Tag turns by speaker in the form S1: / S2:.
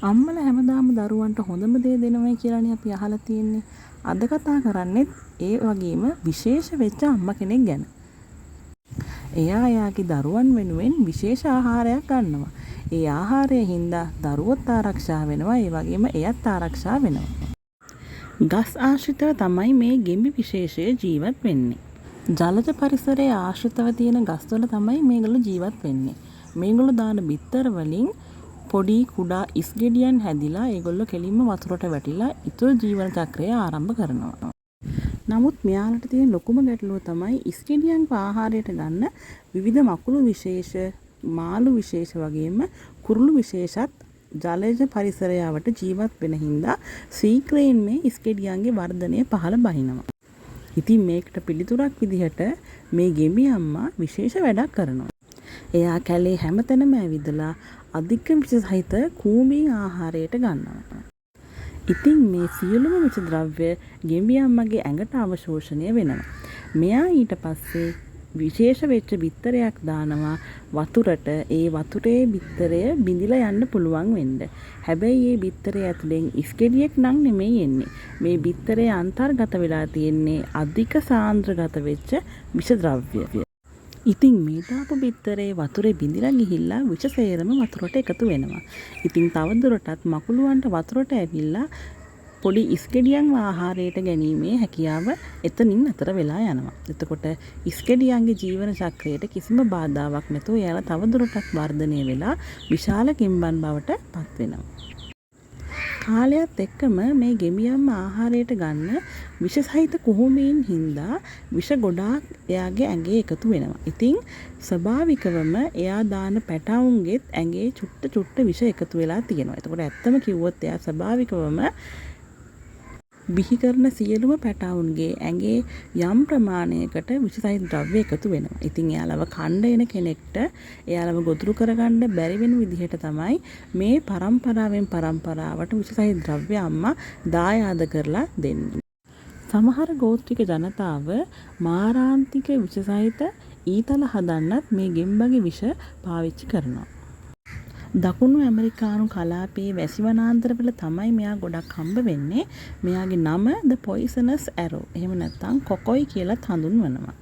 S1: අම්මලා හැමදාම දරුවන්ට හොඳම දේ දෙනවයි කියලානේ අපි අහලා තියෙන්නේ. අද කතා කරන්නේ ඒ වගේම විශේෂ වෙච්ච අම්මා කෙනෙක් ගැන. එයා එයාගේ දරුවන් වෙනුවෙන් විශේෂ ආහාරයක් ගන්නවා. ඒ ආහාරයෙන් හින්දා දරුවොත් ආරක්ෂා වෙනවා, ඒ වගේම එයත් ආරක්ෂා වෙනවා. ගස් ආශ්‍රිතව තමයි මේ ගෙම්බි විශේෂය ජීවත් වෙන්නේ. ජලජ පරිසරයේ ආශ්‍රිතව තියෙන ගස්වල තමයි මේගොල්ලෝ ජීවත් වෙන්නේ. මේගොල්ලෝ දාන බිත්තර වලින් පොඩි කුඩා ඉස්ගෙඩියන් හැදිලා ඒගොල්ලෝ කෙලින්ම වතුරට වැටිලා ඉතුරු ජීවන චක්‍රය ආරම්භ කරනවා. නමුත් මෙයාලට තියෙන ලොකුම ගැටලුව තමයි ඉස්ගෙඩියන් ආහාරයට ගන්න විවිධ මකුළු විශේෂ, මාළු විශේෂ වගේම කුරුළු විශේෂත් ජලජ පරිසරයවට ජීවත් වෙන හින්දා ශීඝ්‍රයෙන් මේ ඉස්ගෙඩියන්ගේ වර්ධනය පහළ බහිනවා. ඉතින් මේකට පිළිතුරක් විදිහට මේ ගෙම්බි අම්මා විශේෂ වැඩක් කරනවා. එයා කැලේ හැමතැනම ඇවිදලා අධික විෂ සහිත කූඹි ආහාරයට ගන්නවා. ඉතින් මේ සියලුම විෂ ද්‍රව්‍ය ගෙම්බි අම්මගේ ඇඟට අවශෝෂණය වෙනවා. මෙයා ඊට පස්සේ විශේෂ වෙච්ච බිත්තරයක් දානවා වතුරට. ඒ වතුරේ බිත්තරය බිඳිලා යන්න පුළුවන් වෙන්න. හැබැයි මේ බිත්තරය ඇතුලෙන් ඉස්ගෙඩියක් නම් නෙමෙයි එන්නේ. මේ බිත්තරේ අන්තර්ගත වෙලා තියෙන්නේ අධික සාන්ද්‍රගත වෙච්ච විෂ ද්‍රව්‍ය. ඉතින් මේ දාපු බිත්තරේ වතුරේ බිඳිලා ගිහිල්ලා විෂ සේරම වතුරට එකතු වෙනවා. ඉතින් තවදුරටත් මකුළුවන්ට වතුරට ඇවිල්ලා පොඩි ඉස්ගෙඩියන් ආහාරයට ගැනීමේ හැකියාව එතනින් අතර වෙලා යනවා. එතකොට ඉස්ගෙඩියන්ගේ ජීවන චක්‍රයට කිසිම බාධාවක් නැතුව එයාලා තවදුරටත් වර්ධනය වෙලා විශාල ගෙම්බන් බවට පත් වෙනවා. කාලයත් එක්කම මේ ගෙම්බියන්ම ආහාරයට ගන්න විෂ සහිත කුහුඹීන් හින්දා විෂ ගොඩාක් එයාගේ ඇඟේ එකතු වෙනවා. ඉතින් ස්වභාවිකවම එයා දාන පැටවුන්ගෙත් ඇඟේ චුට්ට විෂ එකතු වෙලා තියෙනවා. එතකොට ඇත්තම කිව්වොත් එයා ස්වභාවිකවම බිහි කරන සියලුම පැටවුන්ගේ ඇඟේ යම් ප්‍රමාණයකට විෂ සහිත ද්‍රව්‍ය එකතු වෙනවා. ඉතින් එයාලව කණ්ඩ එන කෙනෙක්ට එයාලව ගොදුරු කරගන්න බැරි වෙන විදිහට තමයි මේ පරම්පරාවෙන් පරම්පරාවට විෂ සහිත ද්‍රව්‍ය අම්මා දායාද කරලා දෙන්නේ. සමහර ගෝත්‍රික ජනතාව මාරාන්තික විෂ සහිත ඊතල හදන්නත් මේ ගෙම්බගේ විෂ පාවිච්චි කරනවා. දකුණු ඇමරිකානු කලාපයේ වැසි වනාන්තරවල තමයි මෙයා ගොඩක් හම්බ වෙන්නේ. මෙයාගේ නම The Poisonous Arrow. එහෙම නැත්නම් කොකොයි කියලාත් හඳුන්වනවා.